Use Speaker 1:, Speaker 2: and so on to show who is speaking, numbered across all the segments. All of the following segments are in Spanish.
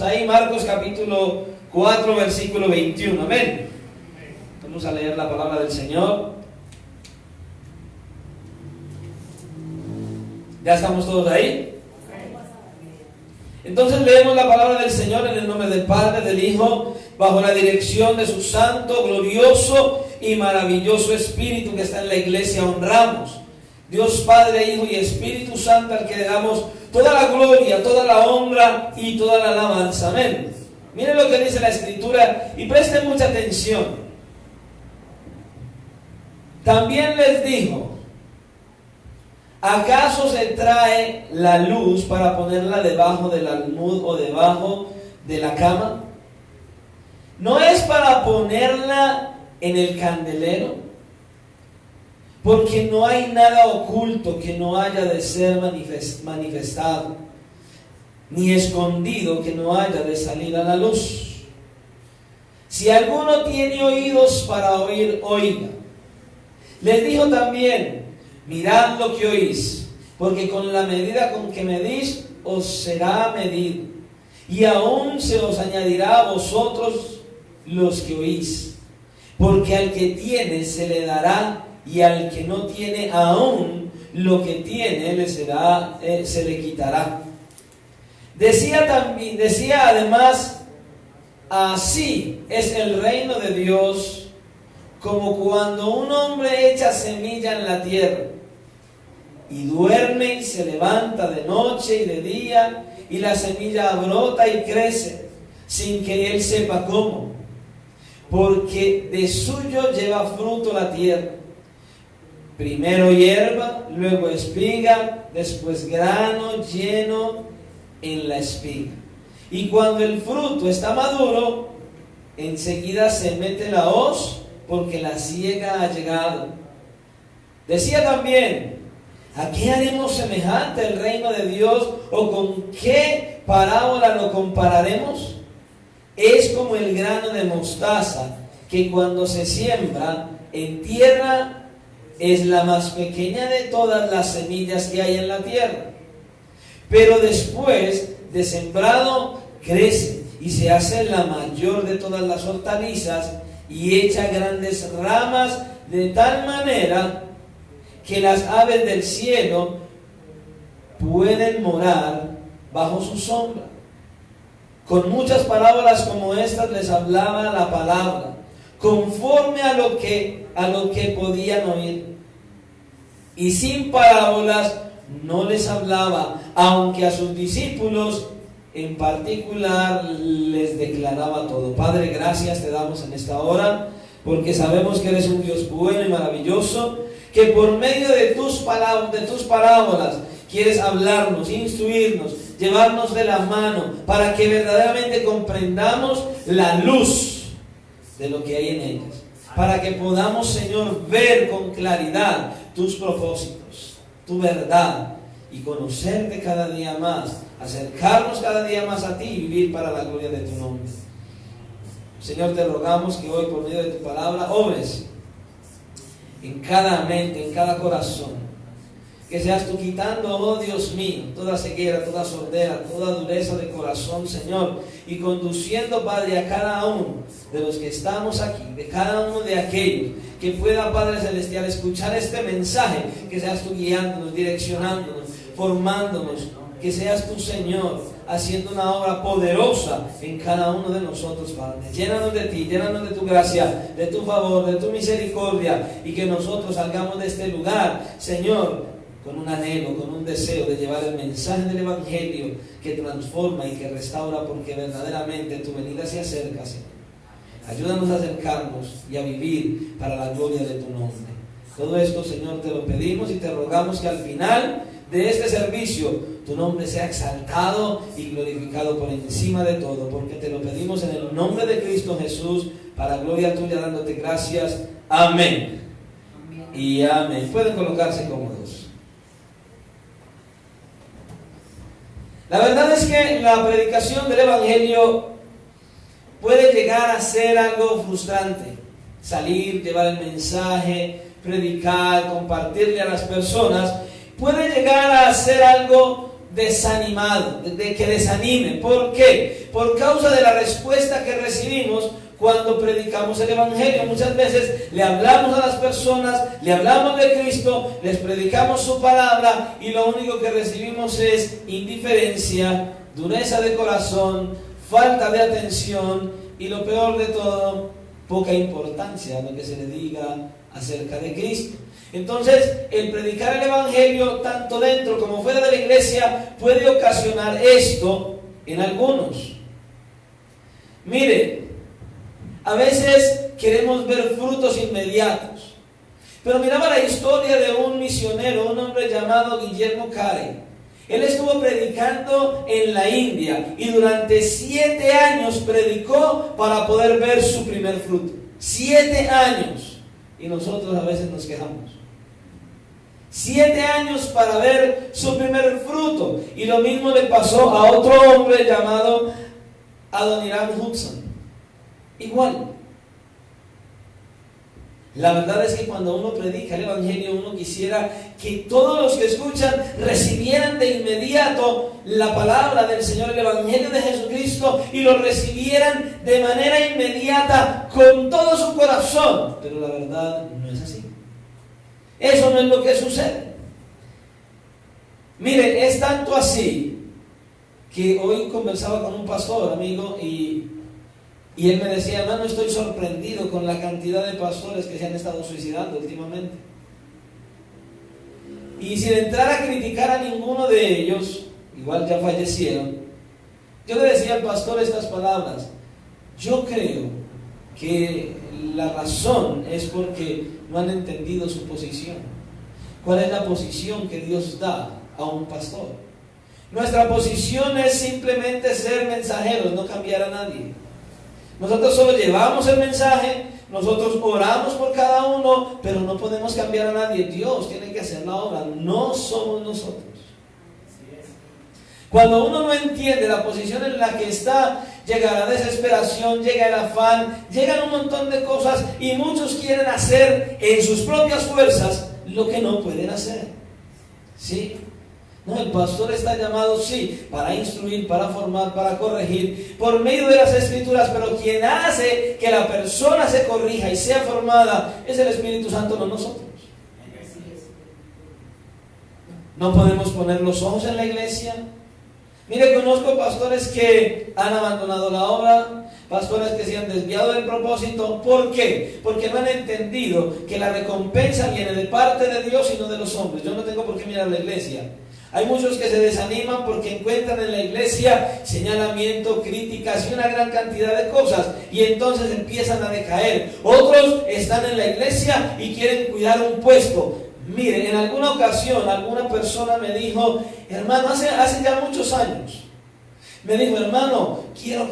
Speaker 1: Ahí Marcos capítulo 4 versículo 21, amén. Vamos a leer la palabra del Señor. ¿Ya estamos todos ahí? Entonces leemos la palabra del Señor en el nombre del Padre, del Hijo, bajo la dirección de su santo, glorioso y maravilloso Espíritu que está en la iglesia. Honramos Dios Padre, Hijo y Espíritu Santo, al que le damos toda la gloria, toda la honra y toda la alabanza. Amén. Miren lo que dice la Escritura y presten mucha atención. También les dijo: ¿acaso se trae la luz para ponerla debajo del almud o debajo de la cama? ¿No es para ponerla en el candelero? Porque no hay nada oculto que no haya de ser manifestado, ni escondido que no haya de salir a la luz. Si alguno tiene oídos para oír, oiga. Les dijo también: mirad lo que oís, porque con la medida con que medís, os será medido, y aún se os añadirá a vosotros los que oís. Porque al que tiene se le dará, y al que no tiene aún lo que tiene se le quitará. Decía además: así es el reino de Dios, como cuando un hombre echa semilla en la tierra, y duerme y se levanta de noche y de día, y la semilla brota y crece, sin que él sepa cómo, porque de suyo lleva fruto la tierra. Primero hierba, luego espiga, después grano lleno en la espiga. Y cuando el fruto está maduro, enseguida se mete la hoz, porque la siega ha llegado. Decía también: ¿a qué haremos semejante el reino de Dios? ¿O con qué parábola lo compararemos? Es como el grano de mostaza, que cuando se siembra en tierra es la más pequeña de todas las semillas que hay en la tierra. Pero después de sembrado crece y se hace la mayor de todas las hortalizas, y echa grandes ramas, de tal manera que las aves del cielo pueden morar bajo su sombra. Con muchas parábolas como estas les hablaba la palabra, conforme a lo que podían oír. Y sin parábolas no les hablaba, aunque a sus discípulos en particular les declaraba todo. Padre, gracias te damos en esta hora, porque sabemos que eres un Dios bueno y maravilloso, que por medio de tus parábolas quieres hablarnos, instruirnos, llevarnos de la mano, para que verdaderamente comprendamos la luz de lo que hay en ellas, para que podamos, Señor, ver con claridad tus propósitos, tu verdad, y conocerte cada día más, acercarnos cada día más a ti y vivir para la gloria de tu nombre. Señor, te rogamos que hoy, por medio de tu palabra, obres en cada mente, en cada corazón, que seas tú quitando, oh Dios mío, toda ceguera, toda sordera, toda dureza de corazón, Señor, y conduciendo, Padre, a cada uno de los que estamos aquí, de cada uno de aquellos que pueda, Padre Celestial, escuchar este mensaje, que seas tú guiándonos, direccionándonos, formándonos, que seas tú, Señor, haciendo una obra poderosa en cada uno de nosotros, Padre. Llénanos de ti, llénanos de tu gracia, de tu favor, de tu misericordia, y que nosotros salgamos de este lugar, Señor, con un anhelo, con un deseo de llevar el mensaje del Evangelio que transforma y que restaura, porque verdaderamente tu venida se acerca, Señor. Ayúdanos a acercarnos y a vivir para la gloria de tu nombre. Todo esto, Señor, te lo pedimos y te rogamos que al final de este servicio tu nombre sea exaltado y glorificado por encima de todo, porque te lo pedimos en el nombre de Cristo Jesús, para gloria tuya, dándote gracias. Amén. Y amén. Pueden colocarse cómodos. La verdad es que la predicación del Evangelio puede llegar a ser algo frustrante. Salir, llevar el mensaje, predicar, compartirle a las personas, puede llegar a ser algo desanimado, de que desanime. ¿Por qué? Por causa de la respuesta que recibimos cuando predicamos el Evangelio. Muchas veces le hablamos a las personas, le hablamos de Cristo, les predicamos su palabra y lo único que recibimos es indiferencia, dureza de corazón, falta de atención y lo peor de todo, poca importancia a lo que se le diga acerca de Cristo. Entonces, el predicar el Evangelio, tanto dentro como fuera de la iglesia, puede ocasionar esto en algunos. Mire, a veces queremos ver frutos inmediatos. Pero miraba la historia de un misionero, un hombre llamado Guillermo Carey. Él estuvo predicando en la India y durante 7 años predicó para poder ver su primer fruto. 7 años. Y nosotros a veces nos quejamos. 7 años para ver su primer fruto. Y lo mismo le pasó a otro hombre llamado Adoniram Hudson. Igual. La verdad es que cuando uno predica el Evangelio, uno quisiera que todos los que escuchan recibieran de inmediato la palabra del Señor, el Evangelio de Jesucristo, y lo recibieran de manera inmediata con todo su corazón. Pero la verdad no es así. Eso no es lo que sucede. Mire, es tanto así que hoy conversaba con un pastor, amigo, y él me decía: hermano, estoy sorprendido con la cantidad de pastores que se han estado suicidando últimamente. Y sin entrar a criticar a ninguno de ellos, igual ya fallecieron, yo le decía al pastor estas palabras: yo creo que la razón es porque no han entendido su posición. ¿Cuál es la posición que Dios da a un pastor? Nuestra posición es simplemente ser mensajeros, no cambiar a nadie. Nosotros solo llevamos el mensaje, nosotros oramos por cada uno, pero no podemos cambiar a nadie. Dios tiene que hacer la obra, no somos nosotros. Cuando uno no entiende la posición en la que está, llega la desesperación, llega el afán, llegan un montón de cosas y muchos quieren hacer en sus propias fuerzas lo que no pueden hacer. ¿Sí? No, el pastor está llamado, sí, para instruir, para formar, para corregir, por medio de las Escrituras, pero quien hace que la persona se corrija y sea formada es el Espíritu Santo, no nosotros. No podemos poner los ojos en la iglesia. Mire, conozco pastores que han abandonado la obra, pastores que se han desviado del propósito. ¿Por qué? Porque no han entendido que la recompensa viene de parte de Dios y no de los hombres. Yo no tengo por qué mirar la iglesia. Hay muchos que se desaniman porque encuentran en la iglesia señalamiento, críticas y una gran cantidad de cosas, y entonces empiezan a decaer. Otros están en la iglesia y quieren cuidar un puesto. Mire, en alguna ocasión alguna persona me dijo: hermano, hace ya muchos años, me dijo: hermano, quiero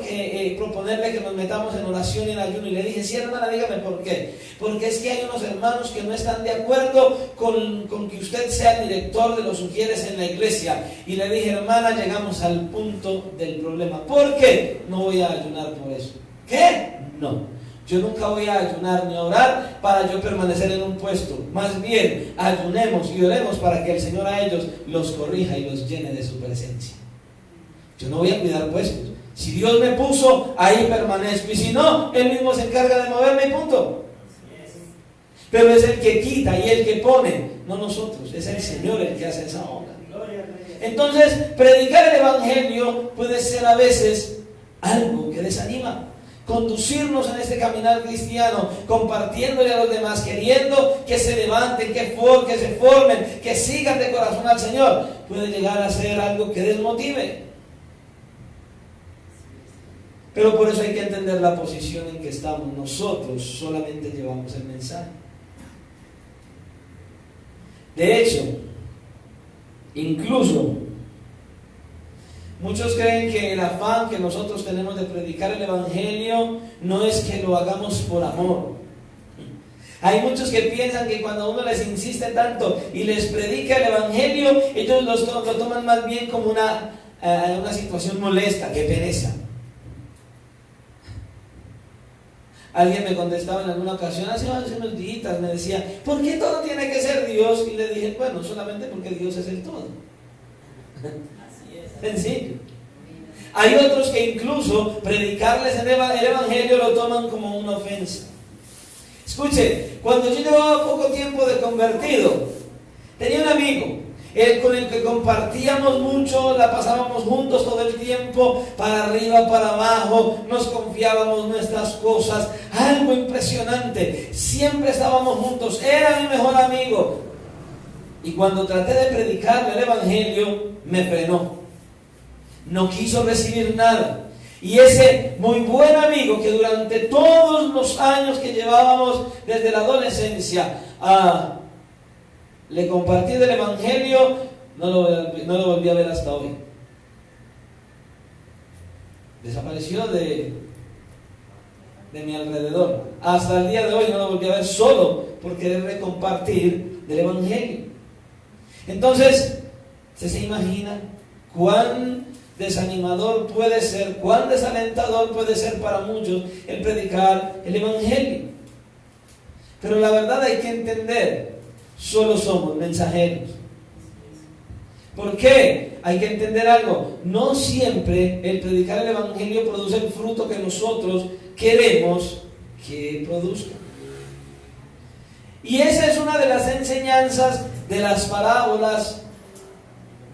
Speaker 1: proponerle que nos metamos en oración y en ayuno. Y le dije: sí, hermana, dígame por qué. Porque es que hay unos hermanos que no están de acuerdo con que usted sea el director de los ujieres en la iglesia. Y le dije: hermana, llegamos al punto del problema. ¿Por qué? No voy a ayunar por eso. ¿Qué? No. Yo nunca voy a ayunar ni a orar para yo permanecer en un puesto. Más bien, ayunemos y oremos para que el Señor a ellos los corrija y los llene de su presencia. Yo no voy a cuidar puestos. Si Dios me puso, ahí permanezco. Y si no, Él mismo se encarga de moverme y punto. Pero es el que quita y el que pone, no nosotros. Es el Señor el que hace esa obra. Entonces, predicar el Evangelio puede ser a veces algo que desanima. Conducirnos en este caminar cristiano, compartiéndole a los demás, queriendo que se levanten, que se formen, que sigan de corazón al Señor, puede llegar a ser algo que desmotive. Pero por eso hay que entender la posición en que estamos. Nosotros solamente llevamos el mensaje. De hecho, incluso muchos creen que el afán que nosotros tenemos de predicar el Evangelio no es que lo hagamos por amor. Hay muchos que piensan que cuando uno les insiste tanto y les predica el Evangelio, ellos lo toman más bien como una situación molesta, que pereza. Alguien me contestaba en alguna ocasión, hace unos días, me decía: ¿por qué todo tiene que ser Dios? Y le dije: bueno, solamente porque Dios es el todo. Sencillo. Hay otros que incluso predicarles el evangelio lo toman como una ofensa. Escuche, cuando yo llevaba poco tiempo de convertido, tenía un amigo, con el que compartíamos mucho, la pasábamos juntos todo el tiempo, para arriba, para abajo, nos confiábamos nuestras cosas, algo impresionante, siempre estábamos juntos, era mi mejor amigo. Y cuando traté de predicarle el evangelio, me frenó, no quiso recibir nada. Y ese muy buen amigo que durante todos los años que llevábamos desde la adolescencia le compartí del evangelio, no lo volví a ver hasta hoy. Desapareció de mi alrededor. Hasta el día de hoy no lo volví a ver, solo por querer compartir del evangelio. Entonces, ¿se imagina cuán desanimador puede ser, cuán desalentador puede ser para muchos el predicar el evangelio? Pero la verdad hay que entender, solo somos mensajeros. ¿Por qué? Hay que entender algo, no siempre el predicar el evangelio produce el fruto que nosotros queremos que produzca. Y esa es una de las enseñanzas de las parábolas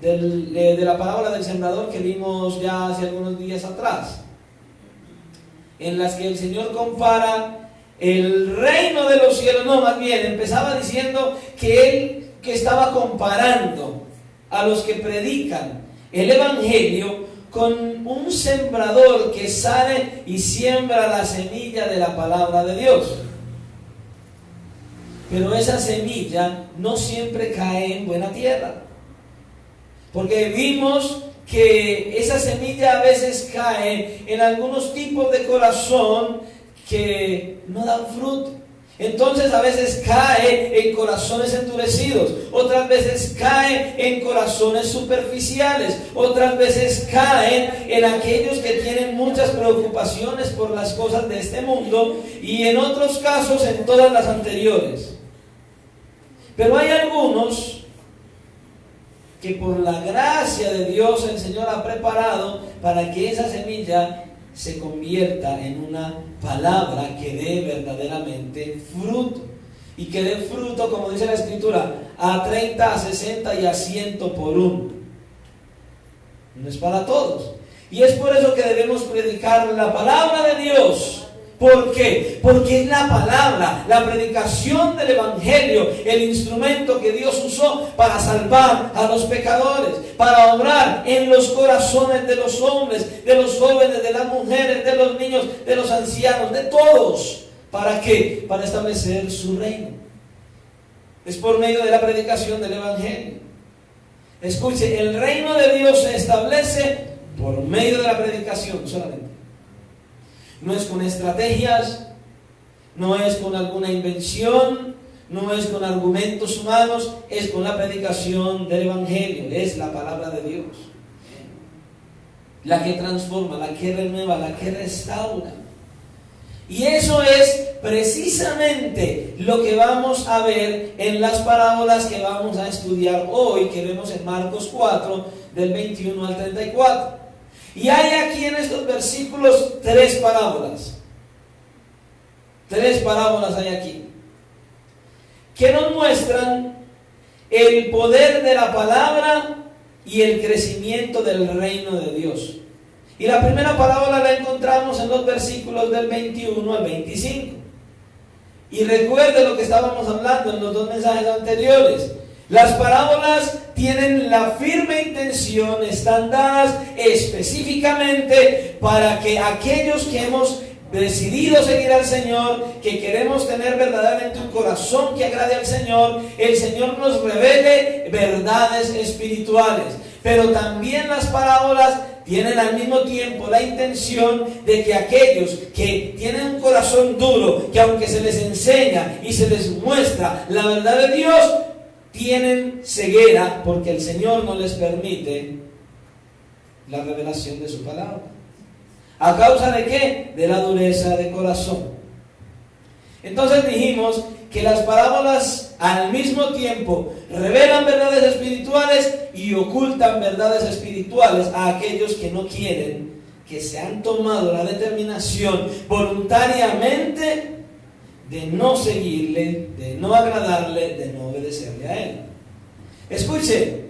Speaker 1: de la parábola del sembrador que vimos ya hace algunos días atrás, en las que el Señor compara el reino de los cielos. No, más bien empezaba diciendo que estaba comparando a los que predican el evangelio con un sembrador que sale y siembra la semilla de la palabra de Dios. Pero esa semilla no siempre cae en buena tierra, porque vimos que esa semilla a veces cae en algunos tipos de corazón que no dan fruto. Entonces a veces cae en corazones endurecidos, otras veces cae en corazones superficiales, otras veces caen en aquellos que tienen muchas preocupaciones por las cosas de este mundo, y en otros casos en todas las anteriores. Pero hay algunos que por la gracia de Dios el Señor ha preparado para que esa semilla se convierta en una palabra que dé verdaderamente fruto. Y que dé fruto, como dice la Escritura, a 30, a 60 y a 100 por uno. No es para todos. Y es por eso que debemos predicar la palabra de Dios. ¿Por qué? Porque es la palabra, la predicación del evangelio, el instrumento que Dios usó para salvar a los pecadores, para obrar en los corazones de los hombres, de los jóvenes, de las mujeres, de los niños, de los ancianos, de todos. ¿Para qué? Para establecer su reino. Es por medio de la predicación del evangelio. Escuche, el reino de Dios se establece por medio de la predicación solamente. No es con estrategias, no es con alguna invención, no es con argumentos humanos, es con la predicación del evangelio. Es la palabra de Dios, la que transforma, la que renueva, la que restaura. Y eso es precisamente lo que vamos a ver en las parábolas que vamos a estudiar hoy, que vemos en Marcos 4, del 21 al 34. Y hay aquí en estos versículos tres parábolas. Tres parábolas hay aquí, que nos muestran el poder de la palabra y el crecimiento del reino de Dios. Y la primera parábola la encontramos en los versículos del 21 al 25. Y recuerde lo que estábamos hablando en los dos mensajes anteriores. Las parábolas tienen la firme intención, están dadas específicamente para que aquellos que hemos decidido seguir al Señor, que queremos tener verdaderamente un corazón que agrade al Señor, el Señor nos revele verdades espirituales. Pero también las parábolas tienen al mismo tiempo la intención de que aquellos que tienen un corazón duro, que aunque se les enseña y se les muestra la verdad de Dios, tienen ceguera porque el Señor no les permite la revelación de su palabra. ¿A causa de qué? De la dureza de corazón. Entonces dijimos que las parábolas al mismo tiempo revelan verdades espirituales y ocultan verdades espirituales a aquellos que no quieren, que se han tomado la determinación voluntariamente de no seguirle, de no agradarle, de no obedecerle a él. Escuche,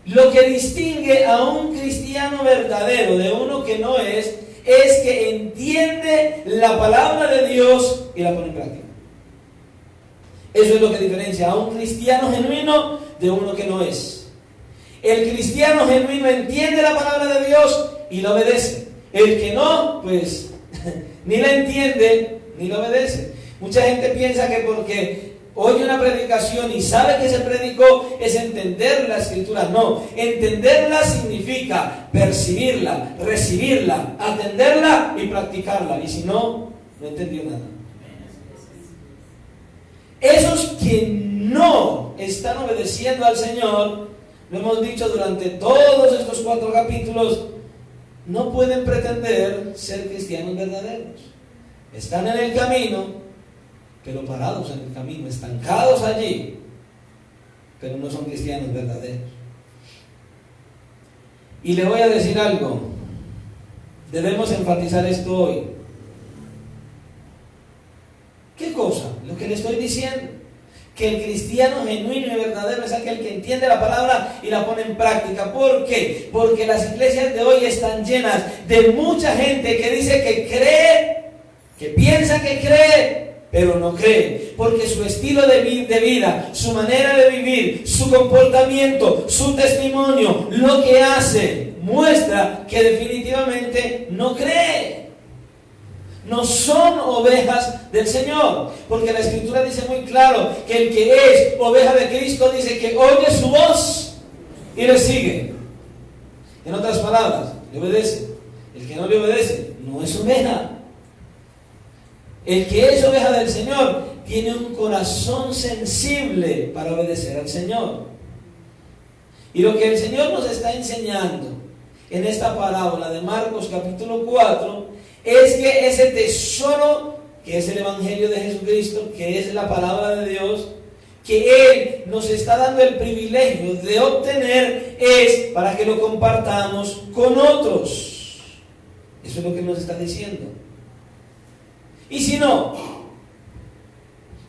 Speaker 1: lo que distingue a un cristiano verdadero de uno que no es que entiende la palabra de Dios y la pone en práctica. Eso es lo que diferencia a un cristiano genuino de uno que no es. El cristiano genuino entiende la palabra de Dios y la obedece. El que no, pues, ni la entiende ni la obedece. Mucha gente piensa que porque oye una predicación y sabe que se predicó es entender la escritura. No, entenderla significa percibirla, recibirla, atenderla y practicarla. Y si no, no entendió nada. Esos que no están obedeciendo al Señor, lo hemos dicho durante todos estos 4 capítulos, no pueden pretender ser cristianos verdaderos. Están en el camino, pero parados en el camino, estancados allí, pero no son cristianos verdaderos. Y le voy a decir algo, debemos enfatizar esto hoy. ¿Qué cosa? Lo que le estoy diciendo, que el cristiano genuino y verdadero es aquel que entiende la palabra y la pone en práctica. ¿Por qué? Porque las iglesias de hoy están llenas de mucha gente que dice que cree, que piensa que cree, pero no cree, porque su estilo de vida, su manera de vivir, su comportamiento, su testimonio, lo que hace, muestra que definitivamente no cree. No son ovejas del Señor, porque la Escritura dice muy claro que el que es oveja de Cristo dice que oye su voz y le sigue. En otras palabras, le obedece. El que no le obedece no es oveja. El que es oveja del Señor tiene un corazón sensible para obedecer al Señor. Y lo que el Señor nos está enseñando en esta parábola de Marcos capítulo 4 es que ese tesoro que es el Evangelio de Jesucristo, que es la palabra de Dios, que Él nos está dando el privilegio de obtener, es para que lo compartamos con otros. Eso es lo que nos está diciendo. Y si no,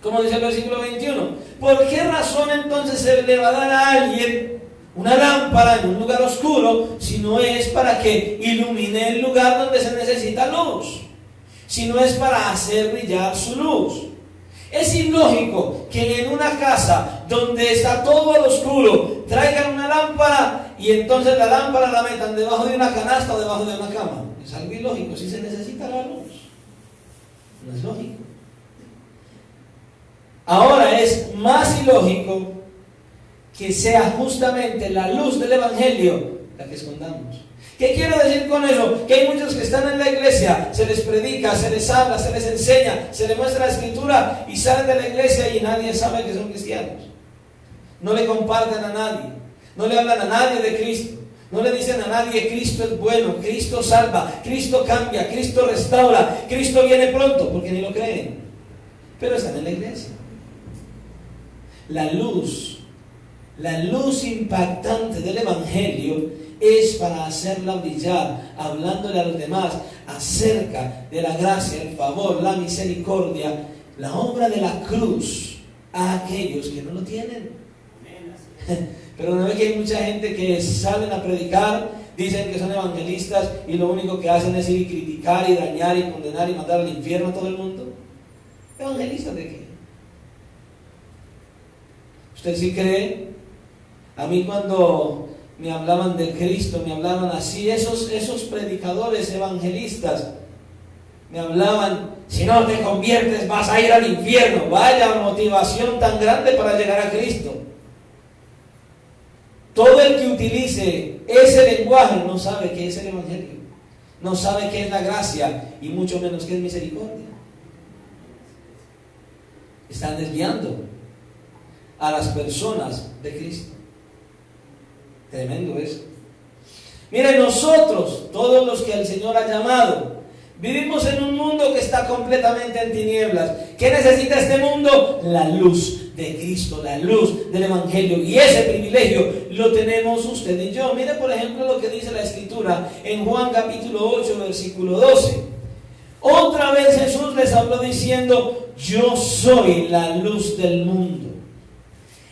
Speaker 1: como dice el versículo 21, ¿por qué razón entonces se le va a dar a alguien una lámpara en un lugar oscuro si no es para que ilumine el lugar donde se necesita luz? Si no es para hacer brillar su luz. Es ilógico que en una casa donde está todo al oscuro traigan una lámpara y entonces la lámpara la metan debajo de una canasta o debajo de una cama. Es algo ilógico si se necesita la luz. No es lógico. Ahora es más ilógico que sea justamente la luz del Evangelio la que escondamos. ¿Qué quiero decir con eso? Que hay muchos que están en la iglesia, se les predica, se les habla, se les enseña, se les muestra la Escritura y salen de la iglesia y nadie sabe que son cristianos. No le comparten a nadie, no le hablan a nadie de Cristo, no le dicen a nadie Cristo es bueno, Cristo salva, Cristo cambia, Cristo restaura, Cristo viene pronto, porque ni lo creen, pero están en la iglesia. La luz impactante del Evangelio es para hacerla brillar, hablándole a los demás acerca de la gracia, el favor, la misericordia, la obra de la cruz a aquellos que no lo tienen. Pero no ve que hay mucha gente que salen a predicar, dicen que son evangelistas y lo único que hacen es ir y criticar y dañar y condenar y mandar al infierno a todo el mundo. ¿Evangelistas de qué? ¿Usted sí cree? A mí cuando me hablaban de Cristo, me hablaban así, esos predicadores evangelistas, me hablaban, si no te conviertes vas a ir al infierno. Vaya motivación tan grande para llegar a Cristo. Todo el que utilice ese lenguaje no sabe qué es el Evangelio, no sabe qué es la gracia y mucho menos qué es misericordia. Están desviando a las personas de Cristo. Tremendo eso. Miren, nosotros, todos los que el Señor ha llamado, vivimos en un mundo que está completamente en tinieblas. ¿Qué necesita este mundo? La luz de Cristo, la luz del Evangelio. Y ese privilegio lo tenemos usted y yo. Mire por ejemplo lo que dice la Escritura en Juan capítulo 8, versículo 12. Otra vez Jesús les habló diciendo: yo soy la luz del mundo.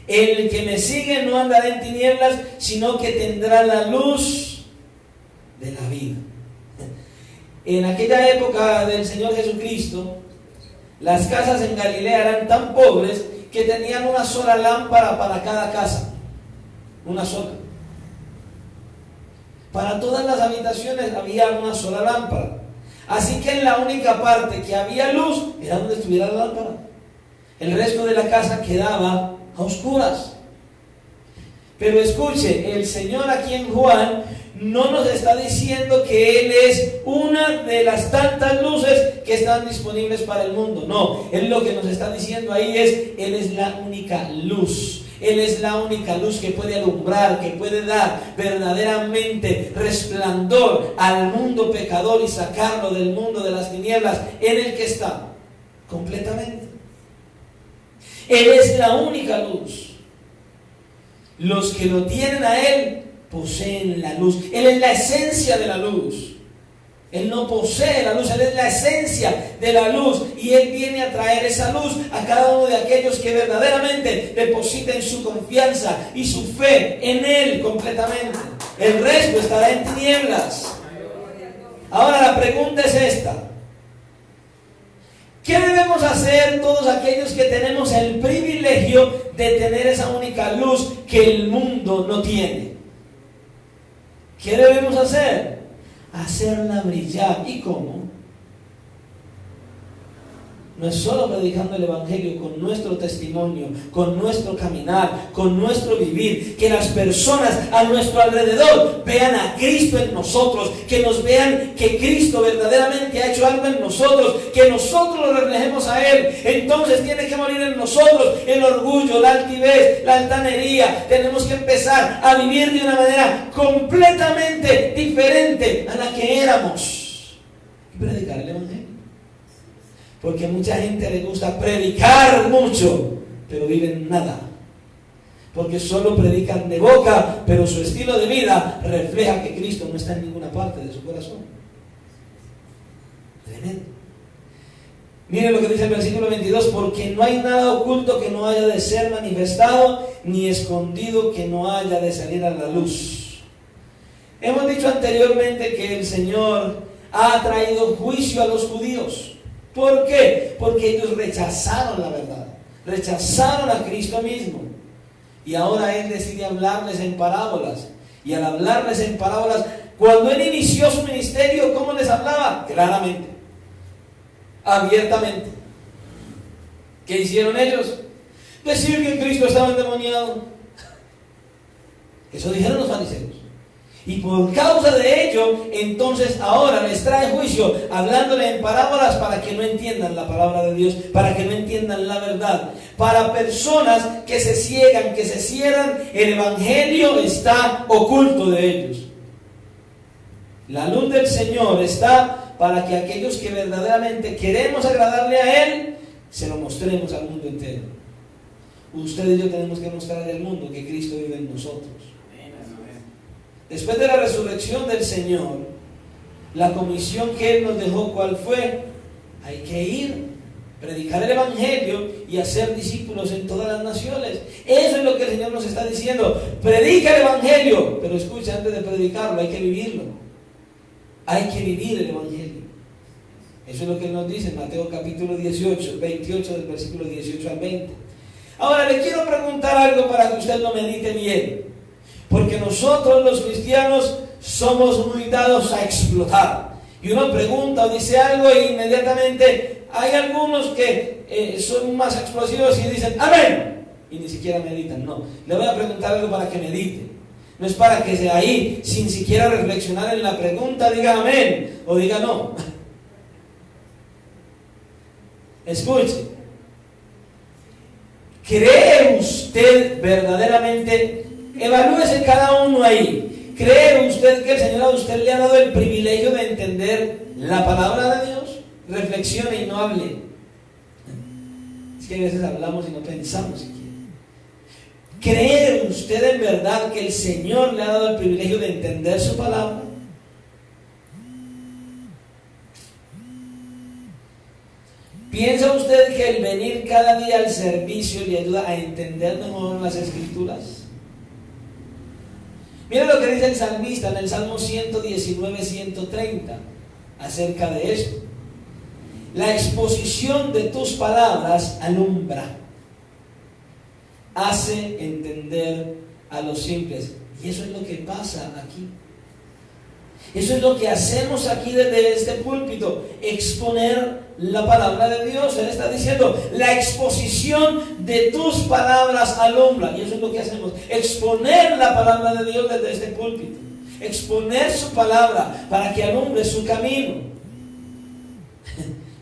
Speaker 1: El que me sigue no andará en tinieblas, sino que tendrá la luz de la vida. En aquella época del Señor Jesucristo, las casas en Galilea eran tan pobres que tenían una sola lámpara para cada casa. Una sola. Para todas las habitaciones había una sola lámpara. Así que en la única parte que había luz era donde estuviera la lámpara. El resto de la casa quedaba a oscuras. Pero escuche, el Señor aquí en Juan no nos está diciendo que Él es una de las tantas luces que están disponibles para el mundo. No, Él lo que nos está diciendo ahí es: Él es la única luz. Él es la única luz que puede alumbrar, que puede dar verdaderamente resplandor al mundo pecador y sacarlo del mundo de las tinieblas en el que está completamente. Él es la única luz. Los que lo tienen a Él poseen la luz. Él es la esencia de la luz. Él no posee la luz, Él es la esencia de la luz, y Él viene a traer esa luz a cada uno de aquellos que verdaderamente depositen su confianza y su fe en Él completamente. El resto estará en tinieblas. Ahora la pregunta es esta: ¿qué debemos hacer todos aquellos que tenemos el privilegio de tener esa única luz que el mundo no tiene? ¿Qué debemos hacer? Hacerla brillar. ¿Y cómo? No es solo predicando el Evangelio con nuestro testimonio, con nuestro caminar, con nuestro vivir. Que las personas a nuestro alrededor vean a Cristo en nosotros, que nos vean que Cristo verdaderamente ha hecho algo en nosotros, que nosotros lo reflejemos a Él. Entonces tiene que morir en nosotros el orgullo, la altivez, la altanería. Tenemos que empezar a vivir de una manera completamente diferente a la que éramos y predicar el Evangelio. Porque mucha gente le gusta predicar mucho, pero viven nada. Porque solo predican de boca, pero su estilo de vida refleja que Cristo no está en ninguna parte de su corazón. Tremendo. Miren lo que dice el versículo 22: porque no hay nada oculto que no haya de ser manifestado, ni escondido que no haya de salir a la luz. Hemos dicho anteriormente que el Señor ha traído juicio a los judíos. ¿Por qué? Porque ellos rechazaron la verdad, rechazaron a Cristo mismo. Y ahora Él decide hablarles en parábolas. Y al hablarles en parábolas, cuando Él inició su ministerio, ¿cómo les hablaba? Claramente, abiertamente. ¿Qué hicieron ellos? Decir que Cristo estaba endemoniado. Eso dijeron los fariseos. Y por causa de ello, entonces ahora les trae juicio, hablándole en parábolas para que no entiendan la palabra de Dios, para que no entiendan la verdad. Para personas que se ciegan, que se cierran, el Evangelio está oculto de ellos. La luz del Señor está para que aquellos que verdaderamente queremos agradarle a Él, se lo mostremos al mundo entero. Usted y yo tenemos que mostrarle al mundo que Cristo vive en nosotros. Después de la resurrección del Señor, la comisión que Él nos dejó, ¿cuál fue? Hay que ir, predicar el Evangelio y hacer discípulos en todas las naciones. Eso es lo que el Señor nos está diciendo. Predica el Evangelio, pero escucha, antes de predicarlo hay que vivirlo. Hay que vivir el Evangelio. Eso es lo que Él nos dice en Mateo capítulo 18, 28, del versículo 18 al 20. Ahora le quiero preguntar algo para que usted lo medite bien. Porque nosotros los cristianos somos muy dados a explotar. Y uno pregunta o dice algo e inmediatamente hay algunos que son más explosivos y dicen ¡amén! Y ni siquiera meditan. No, le voy a preguntar algo para que medite. No es para que sea ahí, sin siquiera reflexionar en la pregunta, diga amén o diga no. Escuche. ¿Cree usted verdaderamente? Evalúese cada uno ahí. ¿Cree usted que el Señor a usted le ha dado el privilegio de entender la palabra de Dios? Reflexione y no hable. Es que a veces hablamos y no pensamos siquiera. ¿Cree usted en verdad que el Señor le ha dado el privilegio de entender su palabra? ¿Piensa usted que el venir cada día al servicio le ayuda a entender mejor las Escrituras? Mira lo que dice el salmista en el Salmo 119, 130 acerca de esto. La exposición de tus palabras alumbra, hace entender a los simples. Y eso es lo que pasa aquí. Eso es lo que hacemos aquí desde este púlpito, exponer la palabra de Dios. Él está diciendo, la exposición de tus palabras alumbra. Y eso es lo que hacemos, exponer la palabra de Dios desde este púlpito, exponer su palabra para que alumbre su camino.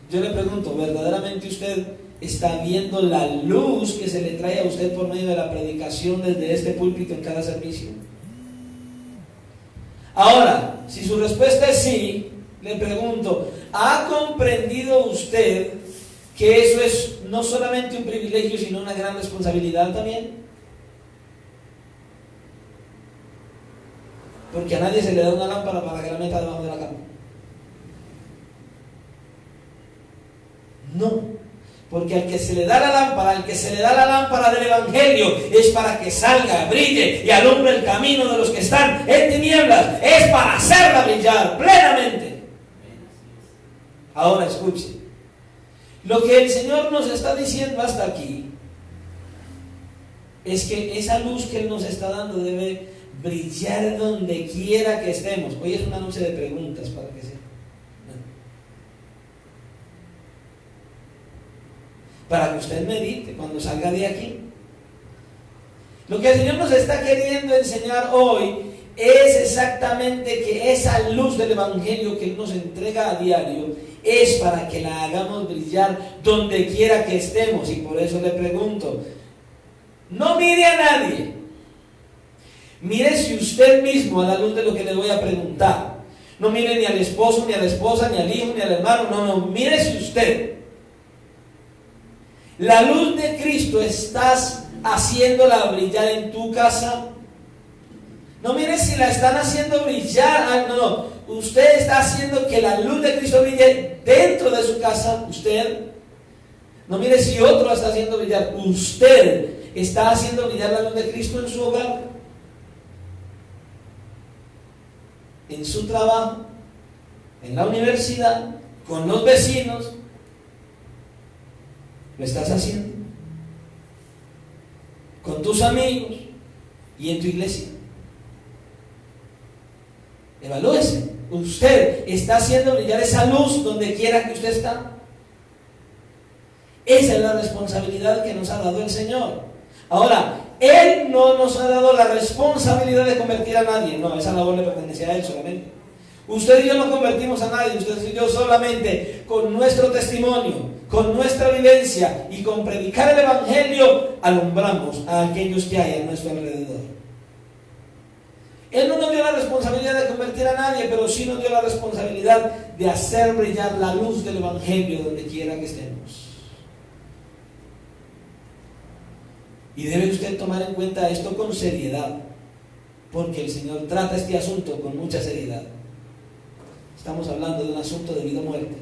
Speaker 1: Yo le pregunto, ¿verdaderamente usted está viendo la luz que se le trae a usted por medio de la predicación desde este púlpito en cada servicio? Ahora, si su respuesta es sí, le pregunto, ¿ha comprendido usted que eso es no solamente un privilegio, sino una gran responsabilidad también? Porque a nadie se le da una lámpara para que la meta debajo de la cama. No. Porque al que se le da la lámpara del Evangelio es para que salga, brille y alumbre el camino de los que están en tinieblas. Es para hacerla brillar plenamente. Ahora escuche. Lo que el Señor nos está diciendo hasta aquí es que esa luz que Él nos está dando debe brillar donde quiera que estemos. Hoy es una noche de preguntas para que sea. Para que usted medite cuando salga de aquí. Lo que el Señor nos está queriendo enseñar hoy es exactamente que esa luz del Evangelio que Él nos entrega a diario es para que la hagamos brillar donde quiera que estemos. Y por eso le pregunto, no mire a nadie, mírese usted mismo a la luz de lo que le voy a preguntar. No mire ni al esposo, ni a la esposa, ni al hijo, ni al hermano. No, mírese usted. La luz de Cristo, ¿estás haciéndola brillar en tu casa? No mire si la están haciendo brillar. No. Usted está haciendo que la luz de Cristo brille dentro de su casa. Usted. No mire si otro la está haciendo brillar. Usted está haciendo brillar la luz de Cristo en su hogar, en su trabajo, en la universidad, con los vecinos. ¿Lo estás haciendo? Con tus amigos y en tu iglesia. Evalúese. ¿Usted está haciendo brillar esa luz donde quiera que usted está? Esa es la responsabilidad que nos ha dado el Señor. Ahora, Él no nos ha dado la responsabilidad de convertir a nadie. No, esa labor le pertenece a Él solamente. Usted y yo no convertimos a nadie. Usted y yo solamente con nuestro testimonio, con nuestra vivencia y con predicar el Evangelio alumbramos a aquellos que hay a nuestro alrededor. Él no nos dio la responsabilidad de convertir a nadie, pero sí nos dio la responsabilidad de hacer brillar la luz del Evangelio donde quiera que estemos. Y debe usted tomar en cuenta esto con seriedad, porque el Señor trata este asunto con mucha seriedad. Estamos hablando de un asunto de vida o muerte.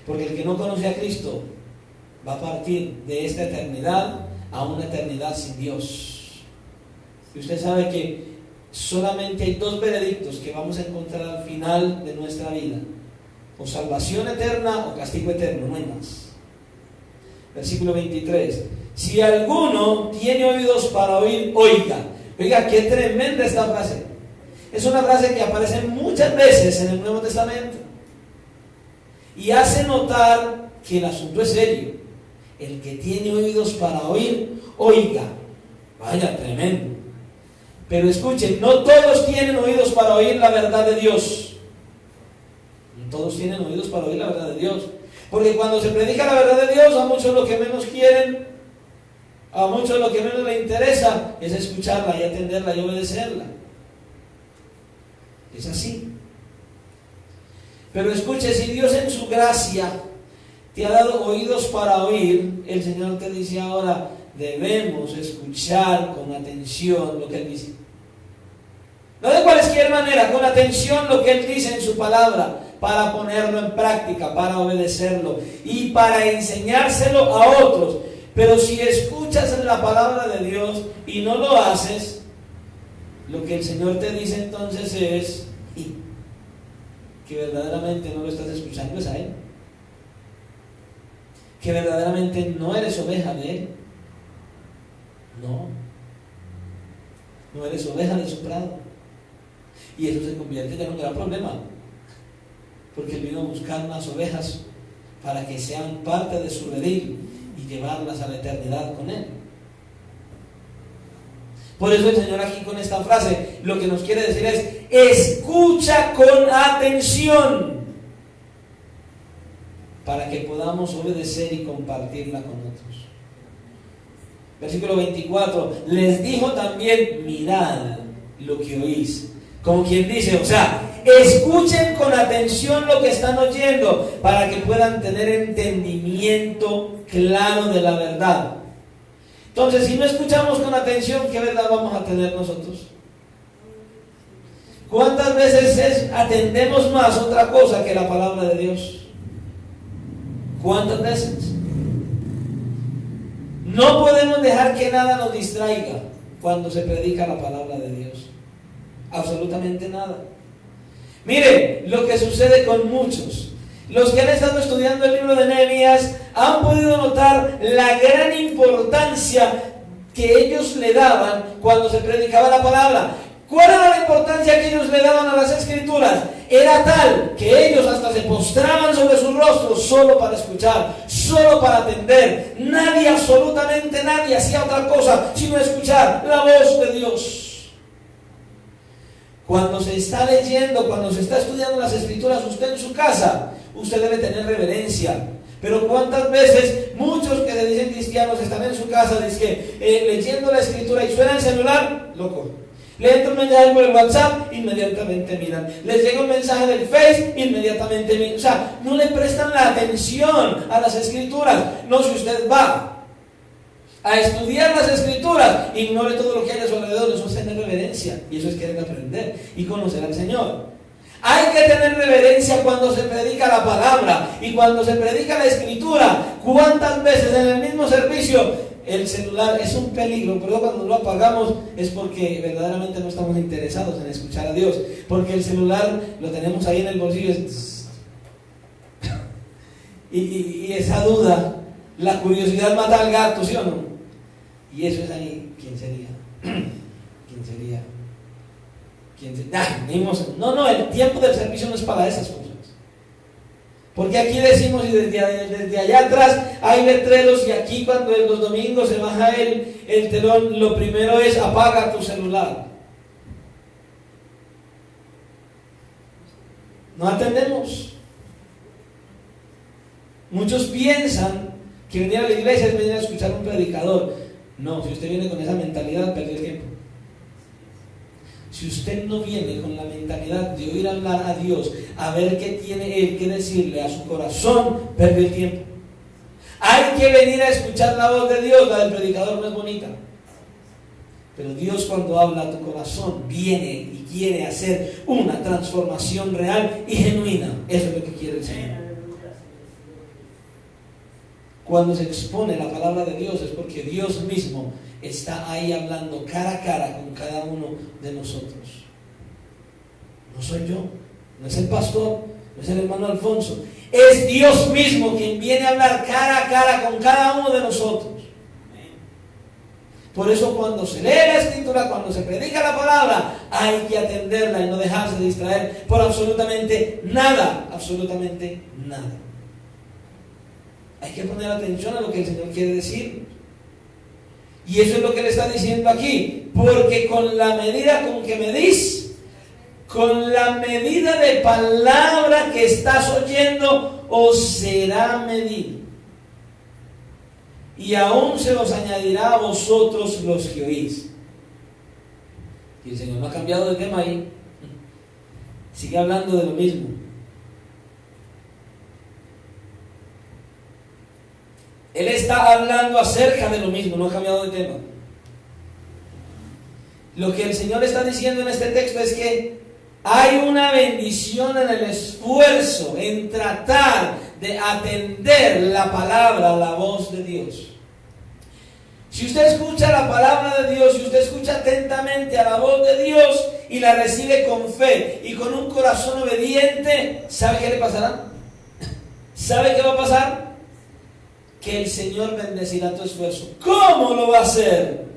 Speaker 1: Porque el que no conoce a Cristo va a partir de esta eternidad a una eternidad sin Dios. Y usted sabe que solamente hay dos veredictos que vamos a encontrar al final de nuestra vida: o salvación eterna o castigo eterno, no hay más. Versículo 23. Si alguno tiene oídos para oír, oiga. Oiga, qué tremenda esta frase. Es una frase que aparece muchas veces en el Nuevo Testamento y hace notar que el asunto es serio. El que tiene oídos para oír, oiga. Vaya, tremendo. Pero escuchen, no todos tienen oídos para oír la verdad de Dios. No todos tienen oídos para oír la verdad de Dios. Porque cuando se predica la verdad de Dios, a muchos lo que menos quieren, a muchos lo que menos les interesa es escucharla y atenderla y obedecerla. Es así. Pero escuche, si Dios en su gracia te ha dado oídos para oír, el Señor te dice ahora, debemos escuchar con atención lo que Él dice. No de cualquier manera, con atención lo que Él dice en su palabra, para ponerlo en práctica, para obedecerlo y para enseñárselo a otros. Pero si escuchas la palabra de Dios y no lo haces, lo que el Señor te dice entonces es que verdaderamente no lo estás escuchando es a Él, que verdaderamente no eres oveja de Él, no eres oveja de su prado, y eso se convierte en un gran problema, porque Él vino a buscar unas ovejas para que sean parte de su redil y llevarlas a la eternidad con Él. Por eso el Señor aquí con esta frase lo que nos quiere decir es: escucha con atención para que podamos obedecer y compartirla con otros. Versículo 24, les dijo también: mirad lo que oís. Como quien dice, o sea, escuchen con atención lo que están oyendo para que puedan tener entendimiento claro de la verdad. Entonces, si no escuchamos con atención, ¿qué verdad vamos a tener nosotros? ¿Cuántas veces atendemos más otra cosa que la palabra de Dios? ¿Cuántas veces? No podemos dejar que nada nos distraiga cuando se predica la palabra de Dios. Absolutamente nada. Mire lo que sucede con muchos. Los que han estado estudiando el libro de Nehemías han podido notar la gran importancia que ellos le daban cuando se predicaba la palabra. ¿Cuál era la importancia que ellos le daban a las escrituras? Era tal que ellos hasta se postraban sobre sus rostros solo para escuchar, solo para atender. Nadie, absolutamente nadie, hacía otra cosa sino escuchar la voz de Dios. Cuando se está leyendo, cuando se está estudiando las escrituras, usted en su casa, usted debe tener reverencia. Pero cuántas veces muchos que se dicen cristianos están en su casa leyendo la escritura y suena el celular, loco. Le entra un mensaje por el WhatsApp, inmediatamente miran. Les llega un mensaje del Face, inmediatamente miran. O sea, no le prestan la atención a las escrituras. No, si usted va a estudiar las escrituras, ignore todo lo que hay a su alrededor. Eso es tener reverencia, y eso es querer aprender y conocer al Señor. Hay que tener reverencia cuando se predica la palabra y cuando se predica la escritura. ¿Cuántas veces en el mismo servicio el celular es un peligro? Pero cuando lo apagamos es porque verdaderamente no estamos interesados en escuchar a Dios, porque el celular lo tenemos ahí en el bolsillo y esa duda, la curiosidad mata al gato, ¿sí o no? Y eso es ahí. ¿Quién sería? ¿Quién sería? No, el tiempo del servicio no es para esas cosas. Porque aquí decimos, y desde allá atrás hay letreros, y aquí cuando los domingos se baja el telón, lo primero es: apaga tu celular. No atendemos. Muchos piensan que venir a la iglesia es venir a escuchar a un predicador. No, si usted viene con esa mentalidad, perdió el tiempo. Si usted no viene con la mentalidad de oír hablar a Dios, a ver qué tiene Él que decirle a su corazón, perdió el tiempo. Hay que venir a escuchar la voz de Dios. La del predicador no es bonita, pero Dios, cuando habla a tu corazón, viene y quiere hacer una transformación real y genuina. Eso es lo que quiere el Señor. Cuando se expone la palabra de Dios es porque Dios mismo está ahí hablando cara a cara con cada uno de nosotros. No soy yo, no es el pastor, no es el hermano Alfonso, es Dios mismo quien viene a hablar cara a cara con cada uno de nosotros. Por eso cuando se lee la escritura, cuando se predica la palabra, hay que atenderla y no dejarse distraer por absolutamente nada, absolutamente nada. Hay que poner atención a lo que el Señor quiere decir. Y eso es lo que le está diciendo aquí. Porque con la medida con que medís, con la medida de palabra que estás oyendo, os será medido. Y aún se os añadirá a vosotros los que oís. Y el Señor no ha cambiado de tema ahí. Sigue hablando de lo mismo. Él está hablando acerca de lo mismo, no ha cambiado de tema. Lo que el Señor está diciendo en este texto es que hay una bendición en el esfuerzo, en tratar de atender la palabra, la voz de Dios. Si usted escucha la palabra de Dios, si usted escucha atentamente a la voz de Dios y la recibe con fe y con un corazón obediente, ¿sabe qué le pasará? ¿Sabe qué va a pasar? Que el Señor bendecirá tu esfuerzo. ¿Cómo lo va a hacer?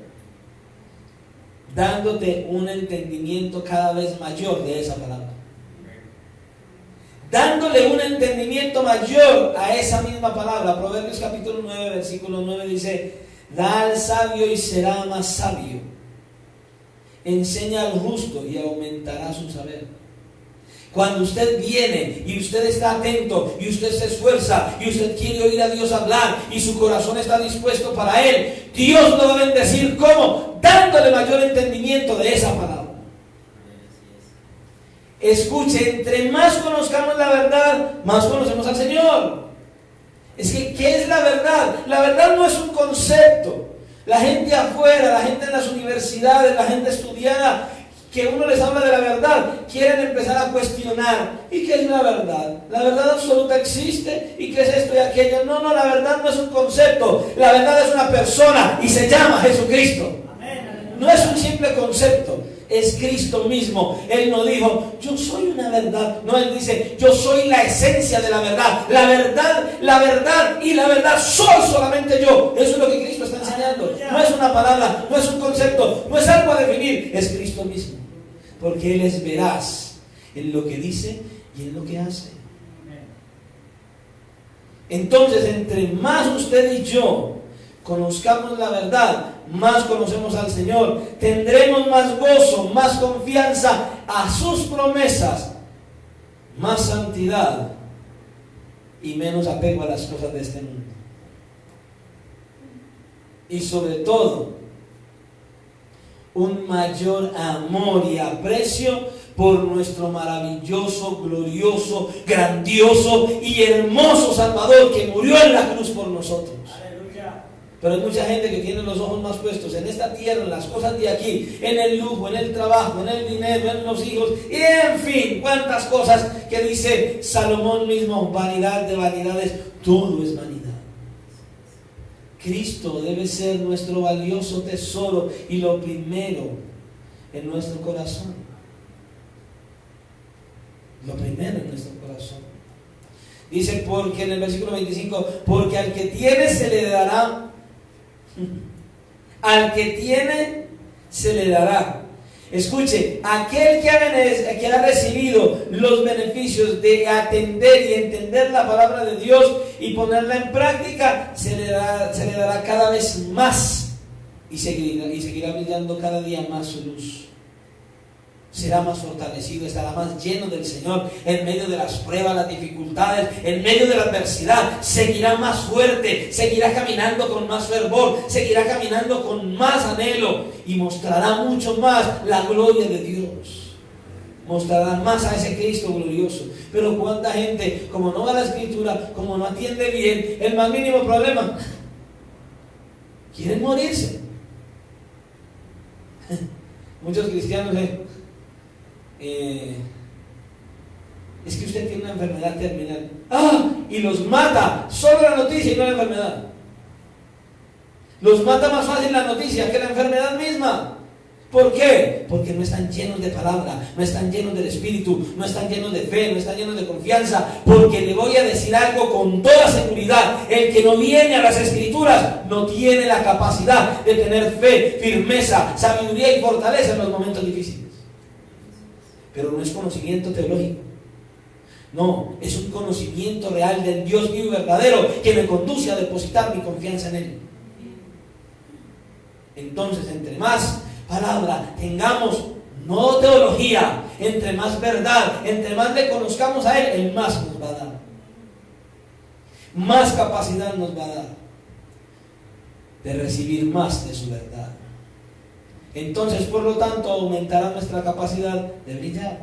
Speaker 1: Dándote un entendimiento cada vez mayor de esa palabra. Dándole un entendimiento mayor a esa misma palabra. Proverbios capítulo 9, versículo 9 dice: da al sabio y será más sabio. Enseña al justo y aumentará su saber. Cuando usted viene y usted está atento y usted se esfuerza y usted quiere oír a Dios hablar y su corazón está dispuesto para Él, Dios lo va a bendecir. ¿Cómo? Dándole mayor entendimiento de esa palabra. Escuche, entre más conozcamos la verdad, más conocemos al Señor. Es que, ¿qué es la verdad? La verdad no es un concepto. La gente afuera, la gente en las universidades, la gente estudiada, que uno les habla de la verdad, quieren empezar a cuestionar. ¿Y qué es la verdad? ¿La verdad absoluta existe? ¿Y qué es esto y aquello? No, la verdad no es un concepto. La verdad es una persona y se llama Jesucristo. No es un simple concepto, es Cristo mismo. Él no dijo, yo soy una verdad. No, Él dice, yo soy la esencia de la verdad. La verdad y la verdad soy solamente yo. Eso es lo que Cristo está enseñando. No es una palabra, no es un concepto, no es algo a definir, es Cristo mismo. Porque Él es veraz en lo que dice y en lo que hace. Entonces, entre más usted y yo conozcamos la verdad, más conocemos al Señor, tendremos más gozo, más confianza a sus promesas, más santidad y menos apego a las cosas de este mundo. Y sobre todo, un mayor amor y aprecio por nuestro maravilloso, glorioso, grandioso y hermoso Salvador que murió en la cruz por nosotros. Pero hay mucha gente que tiene los ojos más puestos en esta tierra, en las cosas de aquí, en el lujo, en el trabajo, en el dinero, en los hijos, y en fin, cuántas cosas que dice Salomón mismo, vanidad de vanidades, todo es vanidad. Cristo debe ser nuestro valioso tesoro y lo primero en nuestro corazón. Lo primero en nuestro corazón. Dice, porque en el versículo 25, porque al que tiene se le dará. Al que tiene se le dará. Escuche, aquel que ha recibido los beneficios de atender y entender la palabra de Dios y ponerla en práctica, se le dará cada vez más y seguirá brillando cada día más su luz. Será más fortalecido, estará más lleno del Señor en medio de las pruebas, las dificultades, en medio de la adversidad. Seguirá más fuerte, seguirá caminando con más fervor, seguirá caminando con más anhelo y mostrará mucho más la gloria de Dios. Mostrará más a ese Cristo glorioso. Pero cuánta gente, como no va a la Escritura, como no atiende bien, el más mínimo problema, quieren morirse. Muchos cristianos es que usted tiene una enfermedad terminal. Y los mata solo la noticia y no la enfermedad. Los mata más fácil la noticia que la enfermedad misma. ¿Por qué? Porque no están llenos de palabra, no están llenos del Espíritu, no están llenos de fe, no están llenos de confianza. Porque le voy a decir algo con toda seguridad: el que no viene a las Escrituras no tiene la capacidad de tener fe, firmeza, sabiduría y fortaleza en los momentos difíciles. Pero no es conocimiento teológico. No, es un conocimiento real del Dios vivo y verdadero que me conduce a depositar mi confianza en Él. Entonces, entre más palabra tengamos, no teología, entre más verdad, entre más le conozcamos a Él, Él más nos va a dar. Más capacidad nos va a dar de recibir más de su verdad. Entonces, por lo tanto, aumentará nuestra capacidad de brillar.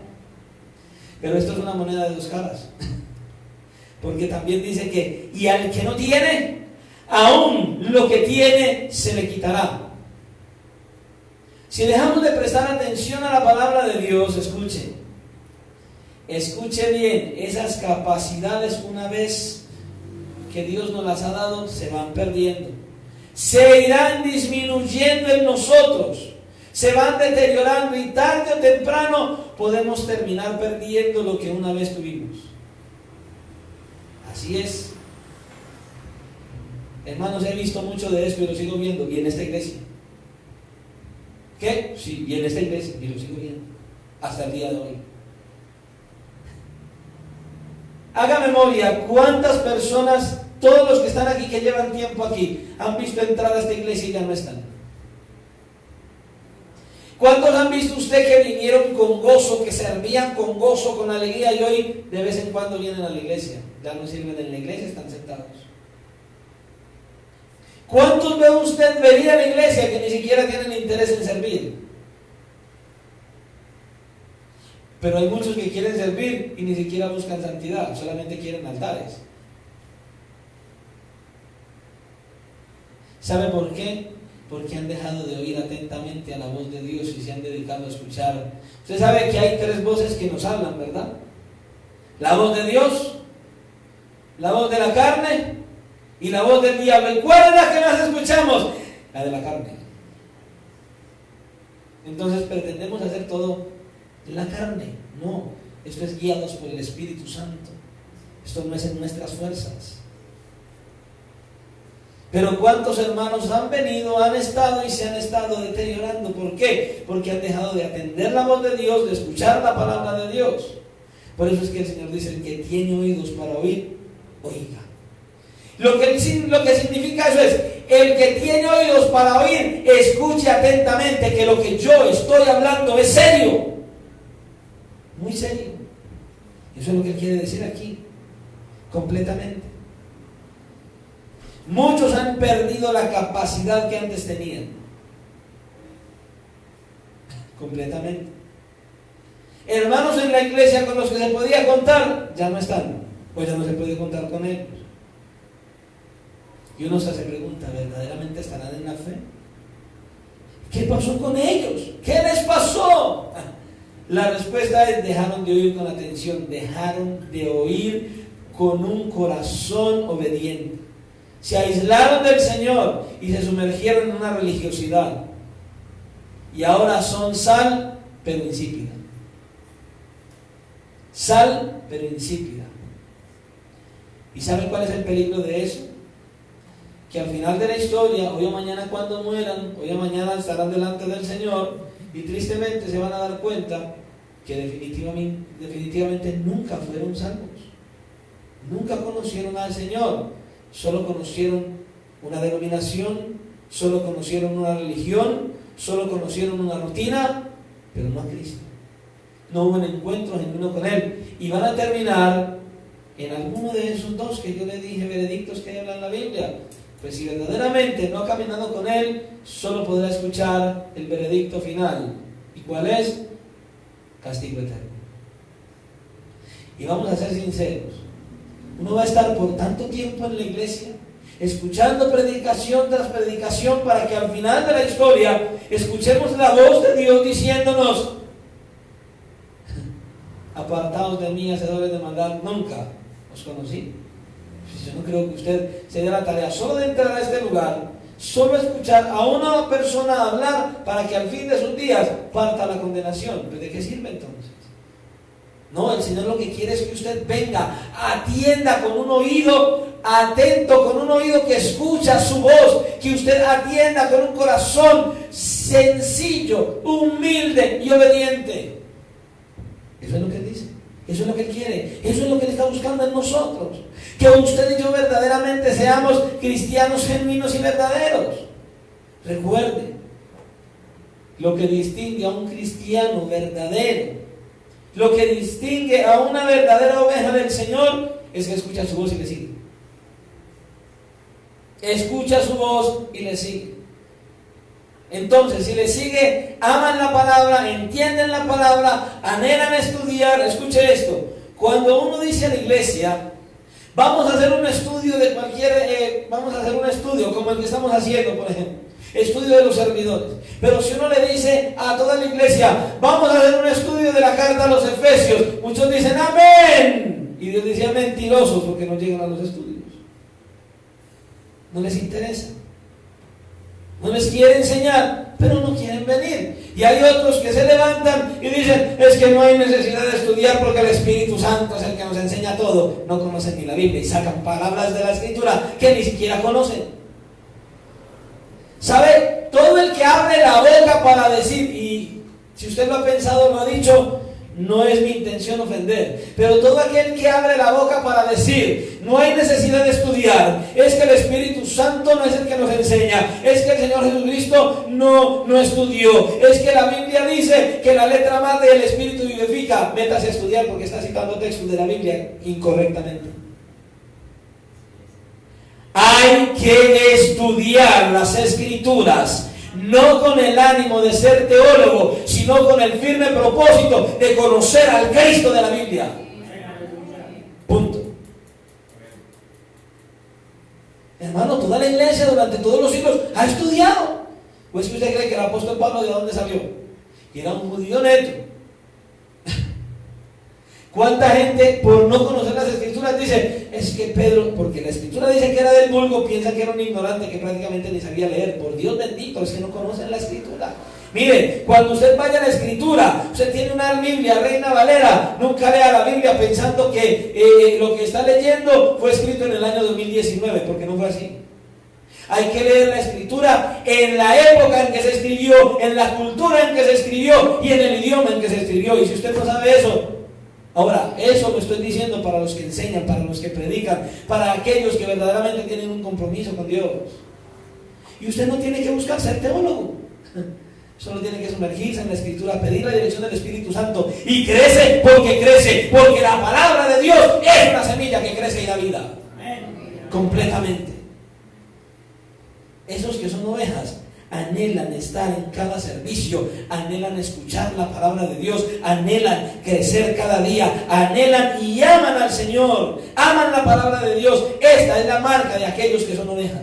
Speaker 1: Pero esto es una moneda de dos caras. Porque también dice que, y al que no tiene, aún lo que tiene se le quitará. Si dejamos de prestar atención a la palabra de Dios, escuche bien, esas capacidades, una vez que Dios nos las ha dado, se van perdiendo, se irán disminuyendo en nosotros, se van deteriorando, y tarde o temprano podemos terminar perdiendo lo que una vez tuvimos. Así es. Hermanos, he visto mucho de esto y lo sigo viendo, y en esta iglesia. ¿Qué? Sí, y en esta iglesia, y lo sigo viendo hasta el día de hoy. Haga memoria, ¿cuántas personas, todos los que están aquí, que llevan tiempo aquí, han visto entrar a esta iglesia y ya no están? ¿Cuántos han visto usted que vinieron con gozo, que servían con gozo, con alegría, y hoy de vez en cuando vienen a la iglesia? Ya no sirven en la iglesia, están sentados. ¿Cuántos ve usted venir a la iglesia que ni siquiera tienen interés en servir? Pero hay muchos que quieren servir y ni siquiera buscan santidad, solamente quieren altares. ¿Sabe por qué? Porque han dejado de oír atentamente a la voz de Dios y se han dedicado a escuchar. Usted sabe que hay tres voces que nos hablan, ¿verdad? La voz de Dios, la voz de la carne y la voz del diablo. ¿Y cuál es la que más escuchamos? La de la carne. Entonces pretendemos hacer todo en la carne. No, esto es guiados por el Espíritu Santo. Esto no es en nuestras fuerzas. Pero ¿cuántos hermanos han venido, han estado y se han estado deteriorando? ¿Por qué? Porque han dejado de atender la voz de Dios, de escuchar la palabra de Dios. Por eso es que el Señor dice: el que tiene oídos para oír, oiga. Lo que significa eso es: el que tiene oídos para oír, escuche atentamente, que lo que yo estoy hablando es serio, muy serio. Eso es lo que quiere decir aquí, completamente. Muchos han perdido la capacidad que antes tenían, completamente. Hermanos en la iglesia con los que se podía contar, ya no están, pues ya no se puede contar con ellos. Y uno se pregunta: ¿verdaderamente estarán en la fe? ¿Qué pasó con ellos? ¿Qué les pasó? La respuesta es: dejaron de oír con atención, dejaron de oír con un corazón obediente. Se aislaron del Señor y se sumergieron en una religiosidad. Y ahora son sal, pero insípida. Sal, pero insípida. ¿Y saben cuál es el peligro de eso? Que al final de la historia, hoy o mañana cuando mueran, hoy o mañana estarán delante del Señor y tristemente se van a dar cuenta que definitivamente nunca fueron salvos. Nunca conocieron al Señor. Solo conocieron una denominación, solo conocieron una religión, solo conocieron una rutina, pero no a Cristo. No hubo un encuentro genuino con Él. Y van a terminar en alguno de esos dos que yo le dije, veredictos que habla en la Biblia. Pues si verdaderamente no ha caminado con Él, solo podrá escuchar el veredicto final. ¿Y cuál es? Castigo eterno. Y vamos a ser sinceros. Uno va a estar por tanto tiempo en la iglesia, escuchando predicación tras predicación, para que al final de la historia escuchemos la voz de Dios diciéndonos: apartaos de mí, hacedores de maldad, nunca os conocí. Yo no creo que usted se dé la tarea solo de entrar a este lugar, solo escuchar a una persona hablar, para que al fin de sus días parta la condenación. ¿Pero de qué sirve entonces? No, el Señor lo que quiere es que usted venga, atienda con un oído atento, con un oído que escucha su voz, que usted atienda con un corazón sencillo, humilde y obediente. Eso es lo que Él dice, eso es lo que Él quiere, eso es lo que Él está buscando en nosotros. Que usted y yo verdaderamente seamos cristianos genuinos y verdaderos. Recuerde, lo que distingue a un cristiano verdadero, lo que distingue a una verdadera oveja del Señor, es que escucha su voz y le sigue. Escucha su voz y le sigue. Entonces, si le sigue, aman la palabra, entienden la palabra, anhelan estudiar. Escuche esto: cuando uno dice a la iglesia: Vamos a hacer un estudio de vamos a hacer un estudio como el que estamos haciendo, por ejemplo, estudio de los servidores. Pero si uno le dice a toda la iglesia, vamos a hacer un estudio de la carta a los Efesios, muchos dicen amén, y Dios decía mentirosos porque no llegan a los estudios. No les interesa, no les quiere enseñar, pero no quieren venir. Y hay otros que se levantan y dicen, es que no hay necesidad de estudiar porque el Espíritu Santo es el que nos enseña todo. No conocen ni la Biblia y sacan palabras de la Escritura que ni siquiera conocen. ¿Sabe? Todo el que abre la boca para decir, y si usted lo ha pensado, lo ha dicho, no es mi intención ofender, pero todo aquel que abre la boca para decir, no hay necesidad de estudiar, es que el Espíritu Santo no es el que nos enseña, es que el Señor Jesucristo no estudió, es que la Biblia dice que la letra mata y el Espíritu vivifica, métase a estudiar porque está citando textos de la Biblia incorrectamente. Hay que estudiar las Escrituras, no con el ánimo de ser teólogo, sino con el firme propósito de conocer al Cristo de la Biblia. Punto. Hermano, toda la iglesia durante todos los siglos ha estudiado. ¿O es que usted cree que el apóstol Pablo de dónde salió? Que era un judío neto. ¿Cuánta gente por no conocer las Escrituras dice, es que Pedro, porque la Escritura dice que era del vulgo, piensa que era un ignorante que prácticamente ni sabía leer? Por Dios bendito, es que no conocen la Escritura. Mire, cuando usted vaya a la Escritura, usted tiene una Biblia, Reina Valera, nunca lea la Biblia pensando que lo que está leyendo fue escrito en el año 2019, porque no fue así. Hay que leer la Escritura en la época en que se escribió, en la cultura en que se escribió y en el idioma en que se escribió. Y si usted no sabe eso, ahora, eso lo estoy diciendo para los que enseñan, para los que predican, para aquellos que verdaderamente tienen un compromiso con Dios. Y usted no tiene que buscar ser teólogo, solo tiene que sumergirse en la Escritura, pedir la dirección del Espíritu Santo y crece, porque la palabra de Dios es una semilla que crece y da vida. Completamente. Esos que son ovejas anhelan estar en cada servicio, anhelan escuchar la palabra de Dios, anhelan crecer cada día, anhelan y aman al Señor, aman la palabra de Dios. Esta es la marca de aquellos que son ovejas.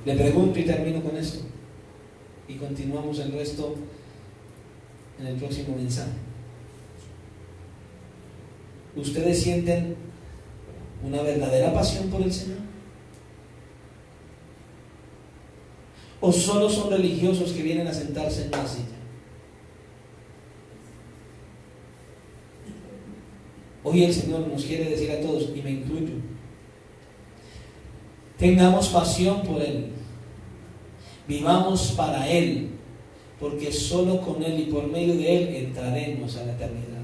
Speaker 1: Le pregunto y termino con esto, y continuamos el resto en el próximo mensaje. ¿Ustedes sienten una verdadera pasión por el Señor? ¿O solo son religiosos que vienen a sentarse en una silla? Hoy el Señor nos quiere decir a todos, y me incluyo, tengamos pasión por Él, vivamos para Él, porque solo con Él y por medio de Él entraremos a la eternidad.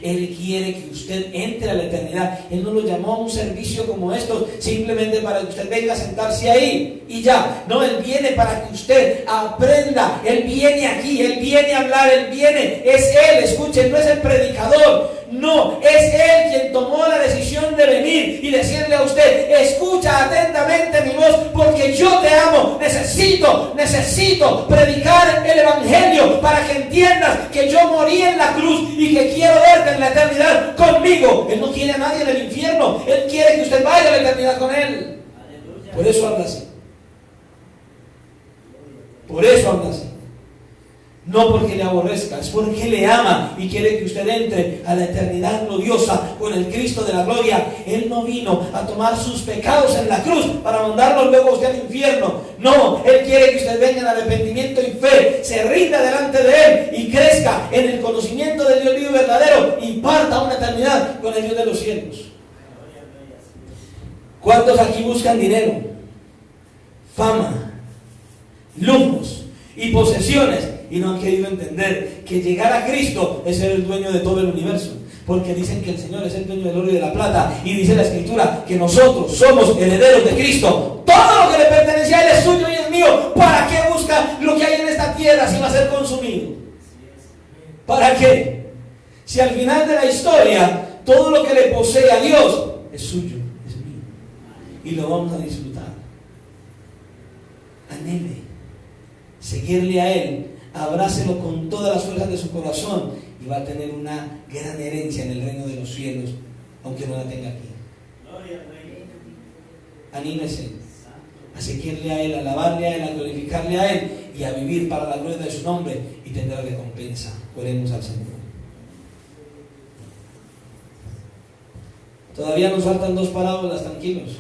Speaker 1: Él quiere que usted entre a la eternidad. Él no lo llamó a un servicio como estos simplemente para que usted venga a sentarse ahí y ya. No, Él viene para que usted aprenda. Él viene aquí, Él viene a hablar, Él viene, es Él, escuchen, no es el predicador. No, es Él quien tomó la decisión de venir y decirle a usted, escucha atentamente mi voz porque yo te amo, necesito predicar el Evangelio para que entiendas que yo morí en la cruz y que quiero verte en la eternidad conmigo. Él no quiere a nadie en el infierno, Él quiere que usted vaya a la eternidad con Él. Por eso habla así. Por eso habla así. No porque le aborrezca, es porque le ama y quiere que usted entre a la eternidad gloriosa con el Cristo de la gloria. Él no vino a tomar sus pecados en la cruz para mandarlos luego a usted al infierno. No, Él quiere que usted venga en arrepentimiento y fe, se rinda delante de Él y crezca en el conocimiento del Dios vivo y verdadero y parta una eternidad con el Dios de los cielos. ¿Cuántos aquí buscan dinero, fama, lujos y posesiones? Y no han querido entender que llegar a Cristo es ser el dueño de todo el universo. Porque dicen que el Señor es el dueño del oro y de la plata. Y dice la Escritura que nosotros somos herederos de Cristo. Todo lo que le pertenece a Él es suyo y es mío. ¿Para qué busca lo que hay en esta tierra si va a ser consumido? ¿Para qué? Si al final de la historia todo lo que le posee a Dios es suyo, es mío. Y lo vamos a disfrutar. Anhele seguirle a Él. Abrácelo con todas las fuerzas de su corazón y va a tener una gran herencia en el reino de los cielos. aunque no la tenga aquí. Anímese a seguirle a Él, a alabarle a Él, a glorificarle a Él y a vivir para la gloria de su nombre y tendrá recompensa. Oremos al Señor. Todavía nos faltan 2 parábolas, tranquilos.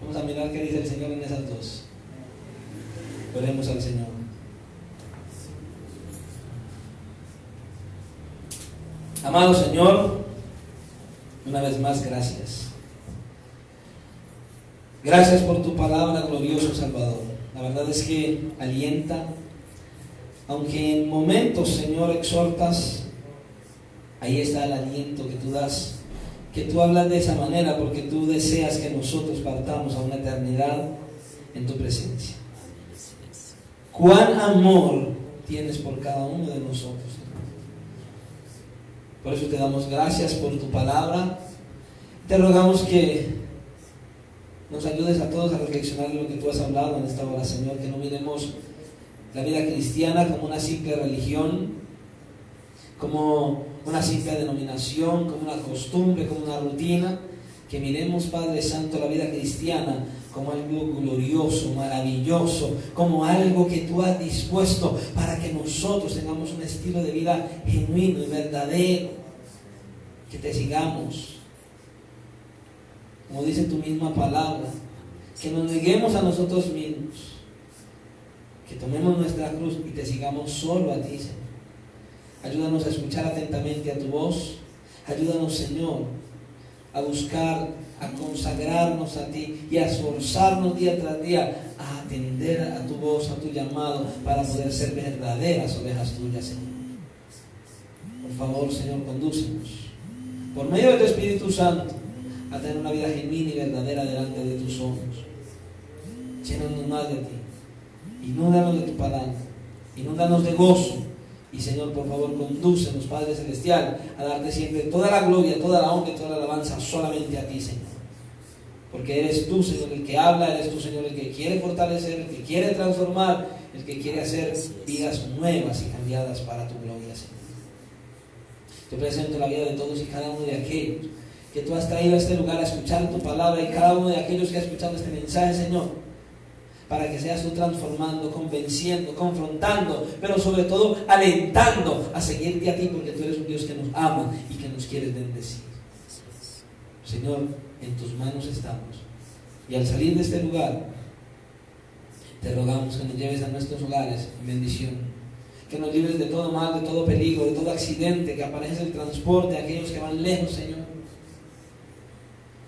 Speaker 1: Vamos a mirar qué dice el Señor en esas 2. Oremos al Señor. Amado Señor, una vez más gracias. Gracias por tu palabra, glorioso Salvador. La verdad es que alienta, aunque en momentos, Señor, exhortas, ahí está el aliento que tú das, que tú hablas de esa manera porque tú deseas que nosotros partamos a una eternidad en tu presencia. Cuán amor tienes por cada uno de nosotros, Señor. Por eso te damos gracias por tu palabra. Te rogamos que nos ayudes a todos a reflexionar en lo que tú has hablado en esta hora, Señor, que no miremos la vida cristiana como una simple religión, como una simple denominación, como una costumbre, como una rutina, que miremos, Padre Santo, la vida cristiana como algo glorioso, maravilloso, como algo que tú has dispuesto para que nosotros tengamos un estilo de vida genuino y verdadero, que te sigamos. Como dice tu misma palabra, que nos neguemos a nosotros mismos, que tomemos nuestra cruz y te sigamos solo a ti, Señor. Ayúdanos a escuchar atentamente a tu voz. Ayúdanos, Señor, a buscar, a consagrarnos a ti y a esforzarnos día tras día a atender a tu voz, a tu llamado, para poder ser verdaderas ovejas tuyas, Señor. Por favor, Señor, condúcenos por medio de tu Espíritu Santo a tener una vida genuina y verdadera delante de tus ojos. Llénanos más de ti, inúndanos de tu palabra, inúndanos de gozo. Y Señor, por favor, condúcenos, Padre Celestial, a darte siempre toda la gloria, toda la honra y toda la alabanza solamente a ti, Señor. Porque eres tú, Señor, el que habla, eres tú, Señor, el que quiere fortalecer, el que quiere transformar, el que quiere hacer vidas nuevas y cambiadas para tu gloria, Señor. Te presento la vida de todos y cada uno de aquellos que tú has traído a este lugar a escuchar tu palabra, y cada uno de aquellos que ha escuchado este mensaje, Señor, para que seas tú transformando, convenciendo, confrontando, pero sobre todo alentando a seguirte a ti, porque tú eres un Dios que nos ama y que nos quieres bendecir. Señor, en tus manos estamos, y al salir de este lugar te rogamos que nos lleves a nuestros hogares en bendición, que nos libres de todo mal, de todo peligro, de todo accidente, que aparece el transporte de aquellos que van lejos, Señor.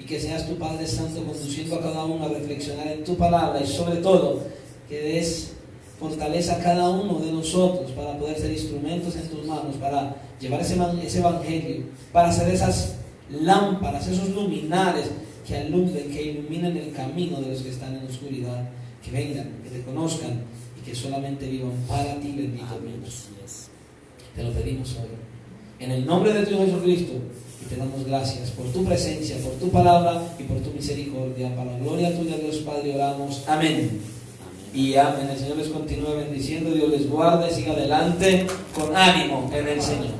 Speaker 1: Y que seas tu Padre Santo conduciendo a cada uno a reflexionar en tu palabra, y sobre todo que des fortaleza a cada uno de nosotros para poder ser instrumentos en tus manos, para llevar ese evangelio, para hacer esas lámparas, esos luminares que alumbren, que iluminen el camino de los que están en la oscuridad, que vengan, que te conozcan y que solamente vivan para ti, bendito Dios. Te lo pedimos hoy, en el nombre de tu Hijo Jesucristo. Y te damos gracias por tu presencia, por tu palabra y por tu misericordia. Para la gloria tuya, Dios Padre, oramos. Amén. Y amén. El Señor les continúe bendiciendo. Dios les guarde. Siga adelante con ánimo en el Señor.